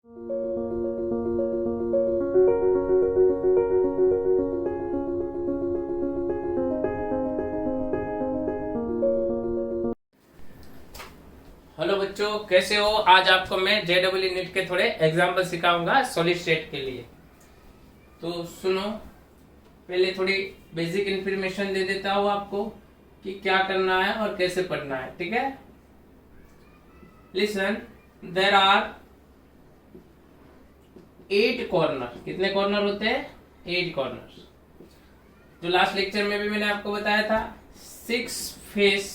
Hello बच्चों, कैसे हो? आज आपको मैं JEE नीट के थोड़े एग्जाम्पल सिखाऊंगा सॉलिड स्टेट के लिए। तो सुनो, पहले थोड़ी बेसिक इंफॉर्मेशन दे देता हूँ आपको कि क्या करना है और कैसे पढ़ना है। ठीक है, लिसन, देर आर 8 कॉर्नर। कितने कॉर्नर होते हैं? 8 कॉर्नर। जो लास्ट लेक्चर में भी मैंने आपको बताया था, 6 फेस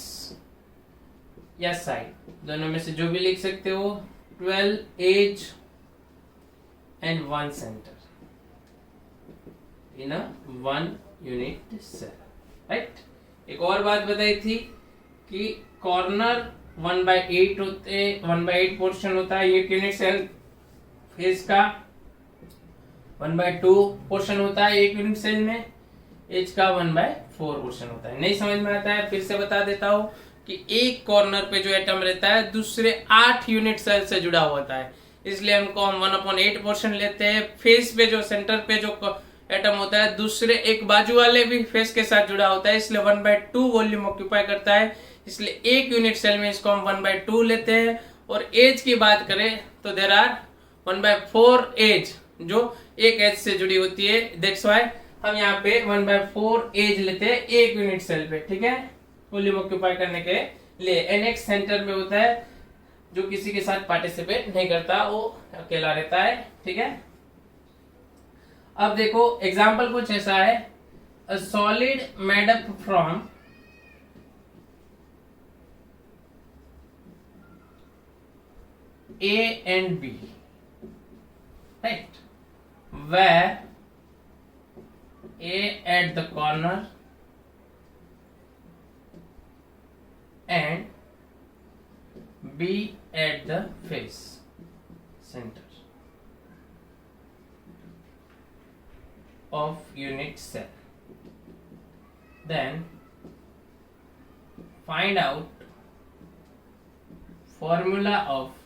या साइड, दोनों में से जो भी लिख सकते हो। 12 edge and 1 center in 1 unit cell, right. एक और बात बताई थी कि कॉर्नर 1/8 होते, 1/8 पोर्शन होता है एक यूनिट सेल फेस का। 1/2 पोर्शन होता है एक यूनिट सेल में। एज का 1/4 पोर्शन होता है। नहीं समझ में आता है, फिर से बता देता हूं कि एक कॉर्नर पे जो एटम रहता है दूसरे 8 यूनिट सेल से जुड़ा होता है, इसलिए हमको हम 1/8 पोर्शन लेते हैं। फेस पे जो सेंटर पे जो एटम होता है दूसरे एक बाजू वाले भी फेस के साथ जुड़ा होता है, इसलिए 1/2 वॉल्यूम ऑक्यूपाई करता है, इसलिए एक यूनिट सेल में इसको हम 1/2 लेते हैं। और एज की बात करें तो देर आर 1/4 एज जो एक एज से जुड़ी होती है, दैट्स व्हाई हम यहाँ पे 1/4 एज लेते हैं एक यूनिट सेल पे। ठीक है, वॉल्यूम ऑक्यूपाई करने के लिए। NX सेंटर में होता है, जो किसी के साथ पार्टिसिपेट नहीं करता, वो अकेला रहता है। ठीक है, अब देखो एग्जांपल कुछ ऐसा है। A solid made up from A and B, right, where A at the corner and B at the face center of unit cell. Then find out formula of it.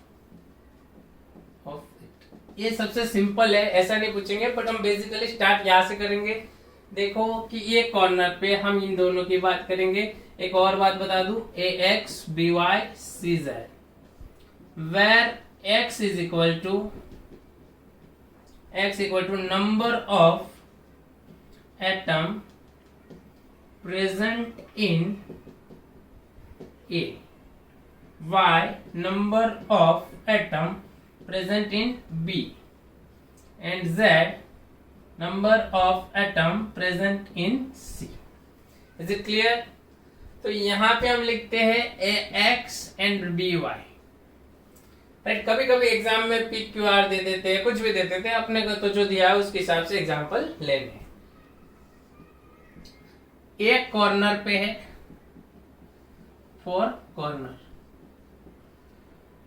ये सबसे सिंपल है, ऐसा नहीं पूछेंगे, but हम basically start यहाँ से करेंगे। देखो कि ये कॉर्नर पे हम इन दोनों की बात करेंगे। एक और बात बता दूं, AX BY CZ, where X is equal to number of atom present in A, Y number of atom present in B, and Z number of atom present in C. Is it clear? तो यहां पे हम लिखते हैं AX and BY, right. कभी कभी exam में PQR दे देते हैं, कुछ भी दे देते हैं, अपने को तो जो दिया है उसके हिसाब से एग्जाम्पल लेने। एक कॉर्नर पे है 4 कॉर्नर,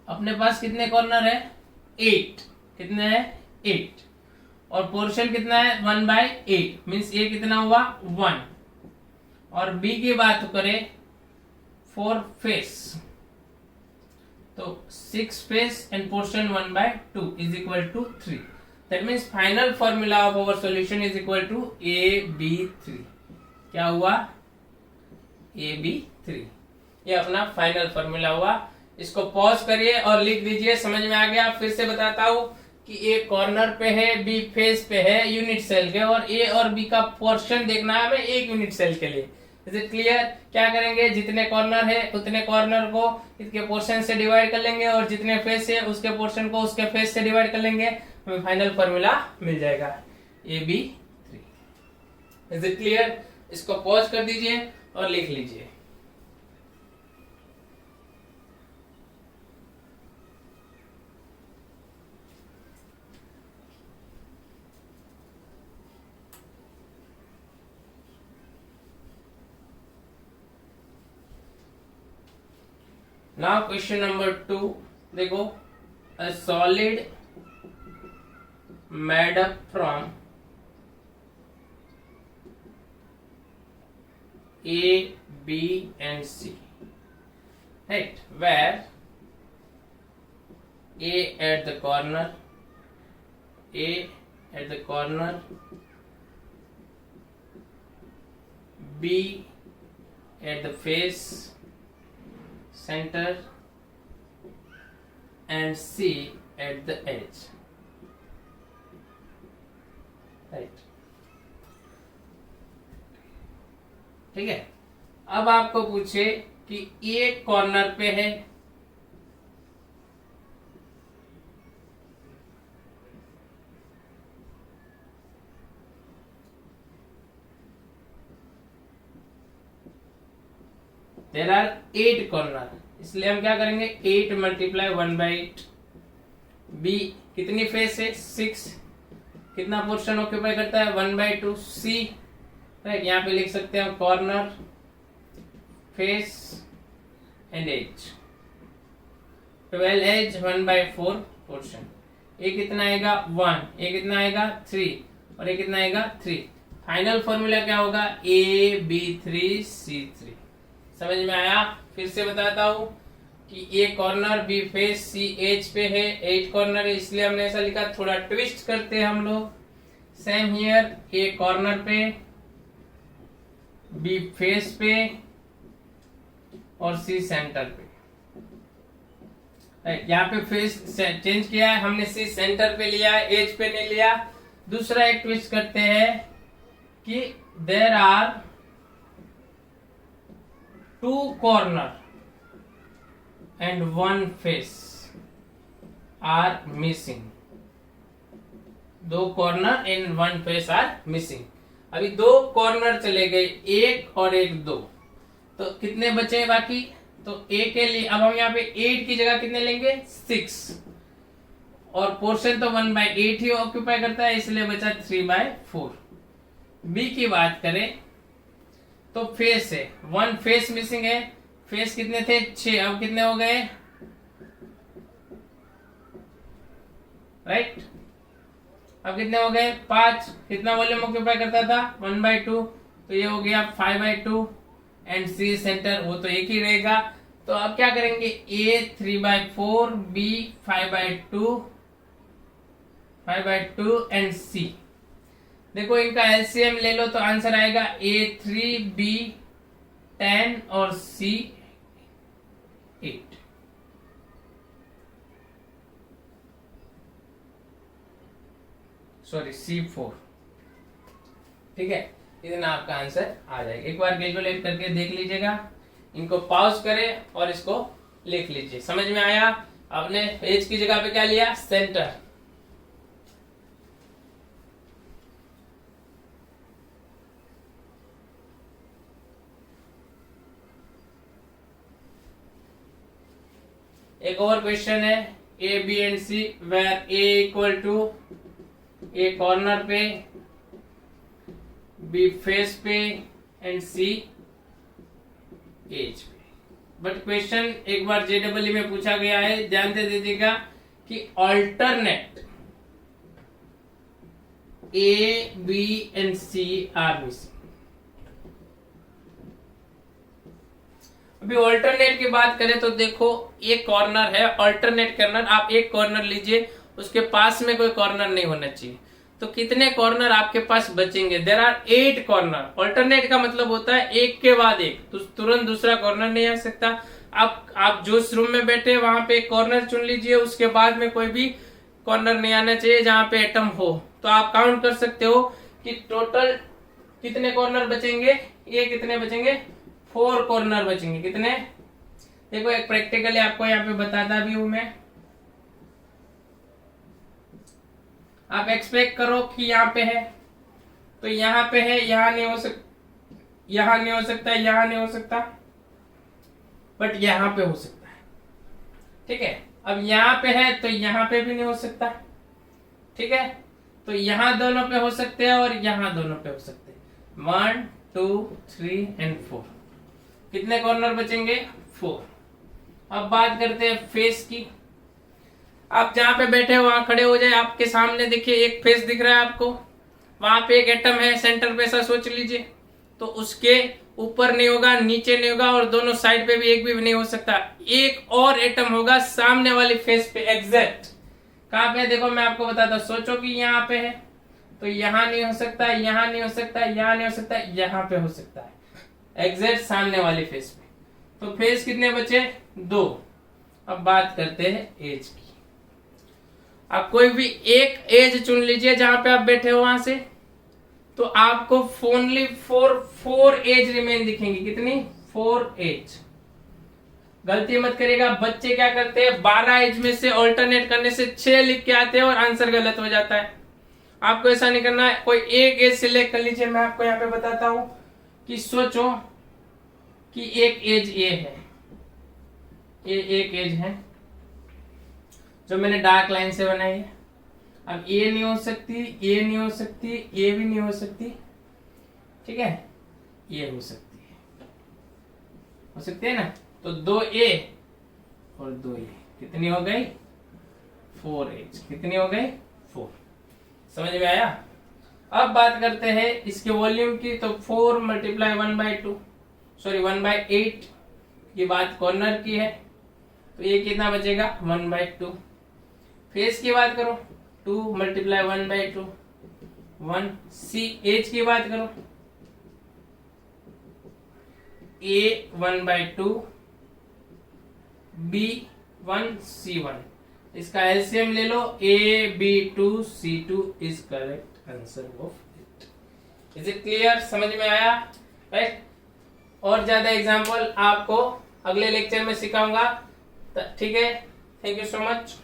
अपने पास कितने कॉर्नर है? 8। कितने हैं? 8। और पोर्शन कितना है? 1/8, मीन्स ये कितना हुआ? 1। और बी की बात करें 4 फेस, तो 6 face and portion 1/2 is equal to 3। That means final formula of our solution is equal to AB3। क्या हुआ? AB3। ये अपना फाइनल फॉर्मूला हुआ। इसको पॉज करिए और लिख दीजिए, समझ में आ गया? फिर से बताता हूं कि ए कॉर्नर पे है, बी फेस पे है यूनिट सेल के, और ए और बी का पोर्शन देखना है हमें एक यूनिट सेल के लिए। Is it clear? क्या करेंगे, जितने कॉर्नर है उतने कॉर्नर को इसके पोर्शन से डिवाइड कर लेंगे, और जितने फेस है उसके पोर्शन को उसके फेस से डिवाइड कर लेंगे, हमें फाइनल फॉर्मूला मिल जाएगा AB3। Is it clear? इसको पॉज कर दीजिए और लिख लीजिए। Now question number 2, देखो, a solid made up from A, B and C, right, where A at the corner A at the corner, B at the face center, and C at the edge. Right. ठीक है, अब आपको पूछे कि A corner पे है, there are 8 corner, इसलिए हम क्या करेंगे 8 मल्टीप्लाई 1/8। बी कितनी फेस है 6, कितना पोर्शन ऑक्यूपाई करता है 1/2। सी राइट, यहाँ पे लिख सकते हैं corner, face and edge. 12 edge 1/4 portion. ये कितना आएगा 1, ये कितना आएगा 3 और ये कितना आएगा 3। फाइनल फॉर्मूला क्या होगा AB3C3। समझ में आया? फिर से बताता हूं कि ए कॉर्नर, बी फेस, सी एज पे है, 8 कॉर्नर है इसलिए हमने ऐसा लिखा। थोड़ा ट्विस्ट करते हैं हम लोग, सेम हियर, ए कॉर्नर पे, बी फेस पे और सी सेंटर पे। यहाँ पे फेस चेंज किया है हमने, सी सेंटर पे लिया है, एज पे नहीं लिया। दूसरा एक ट्विस्ट करते हैं कि there are 2 corner and 1 face are missing। 2 corner and 1 face are missing. अभी 2 कॉर्नर चले गए, 1 और 1 2, तो कितने बचे बाकी? तो ए के लिए अब हम यहाँ पे 8 की जगह कितने लेंगे 6, और पोर्शन तो 1/8 ही ऑक्यूपाई करता है इसलिए बचा 3/4। बी की बात करें तो फेस है, 1 फेस मिसिंग है। फेस कितने थे 6, अब कितने हो गए राइट, अब कितने हो गए 5। कितना वॉल्यूम ऑक्यूपाई करता था 1/2, तो ये हो गया 5/2 एंड सी सेंटर वो तो एक ही रहेगा। तो अब क्या करेंगे ए 3/4, बी 5/2 एंड सी। देखो इनका एलसीएम ले लो तो आंसर आएगा A3, B 10 और C 8। Sorry C4। ठीक है, इतना आपका आंसर आ जाएगा। एक बार कैलकुलेट करके देख लीजिएगा, इनको पॉज करें और इसको लिख लीजिए। समझ में आया? आपने एज की जगह पे क्या लिया सेंटर। एक और क्वेश्चन है A B and C where A equal to A corner पे, बी फेस पे एंड सी एज पे। बट क्वेश्चन एक बार JEE में पूछा गया है, ध्यान दे दीजिएगा कि alternate A B and C are missing. अभी ऑल्टरनेट की बात करें तो देखो एक कॉर्नर है, ऑल्टरनेट कॉर्नर, आप एक कॉर्नर लीजिए उसके पास में कोई कॉर्नर नहीं होना चाहिए, तो कितने कॉर्नर आपके पास बचेंगे? There are 8 corner. ऑल्टरनेट का मतलब होता है एक के बाद एक, तो तुरंत दूसरा कॉर्नर नहीं आ सकता। आप जिस रूम में बैठे वहां पे एक कॉर्नर चुन लीजिए, उसके बाद में कोई भी कॉर्नर नहीं आना चाहिए जहां पे एटम हो। तो आप काउंट कर सकते हो कि टोटल कितने कॉर्नर बचेंगे। ये कितने बचेंगे 4 कॉर्नर बचेंगे। कितने? देखो एक प्रैक्टिकली आपको यहाँ पे बताता भी हूं मैं। आप एक्सपेक्ट करो कि यहाँ पे है तो यहाँ पे है, यहाँ नहीं हो सकता, यहाँ नहीं हो सकता, यहाँ नहीं हो सकता, बट यहाँ पे हो सकता है। ठीक है, अब यहाँ पे है तो यहाँ पे भी नहीं हो सकता। ठीक है, तो यहाँ दोनों पे हो सकते हैं और यहाँ दोनों पे हो सकते हैं। 1 2 3 एंड 4। कितने कॉर्नर बचेंगे 4। अब बात करते हैं फेस की। आप जहां पे बैठे हो वहां खड़े हो जाए, आपके सामने देखिए एक फेस दिख रहा है आपको, वहां पे एक एटम है सेंटर पे, ऐसा सोच लीजिए। तो उसके ऊपर नहीं होगा, नीचे नहीं होगा और दोनों साइड पे भी एक भी नहीं हो सकता। एक और एटम होगा सामने वाली फेस पे एग्जैक्ट, कहाँ पे है देखो मैं आपको बताता हूँ। सोचो कि यहाँ पे है तो यहाँ नहीं हो सकता, यहाँ नहीं हो सकता, यहाँ नहीं हो सकता, यहाँ पे हो सकता है एग्जैक्ट सामने वाले फेस पे। तो फेस कितने बचे? 2। अब बात करते हैं एज की। आप कोई भी एक एज चुन लीजिए जहां पे आप बैठे हो वहां से, तो आपको ओनली 4 एज रिमेन दिखेंगी। कितनी? 4 एज। गलती मत करिएगा, बच्चे क्या करते हैं 12 एज में से ऑल्टरनेट करने से 6 लिख के आते हैं और आंसर गलत हो जाता है। आपको ऐसा नहीं करना है, कोई एक एज सिलेक्ट कर लीजिए। मैं आपको यहाँ पे बताता हूं कि सोचो कि एक एज ए है, ये एक एज है जो मैंने डार्क लाइन से बनाई है। अब ए नहीं हो सकती, ए नहीं हो सकती, ए भी नहीं हो सकती, ठीक है, ये हो सकती है ना। तो 2 ए और 2 ए कितनी हो गई? 4 एज। कितनी हो गई? 4। समझ में आया? अब बात करते हैं इसके वॉल्यूम की। तो 4 × 1/2, सॉरी 1/8 की बात कॉर्नर की है, तो ये कितना बचेगा? 1/2। फेस की बात करो 2 × 1/2 1। सी एज की बात करो A 1/2 B 1 C 1। इसका एलसीएम ले लो, AB2 C2 is correct answer of it. Is it clear? समझ में आया? राइट। और ज्यादा एग्जांपल आपको अगले लेक्चर में सिखाऊंगा, ठीक है। Thank you so much.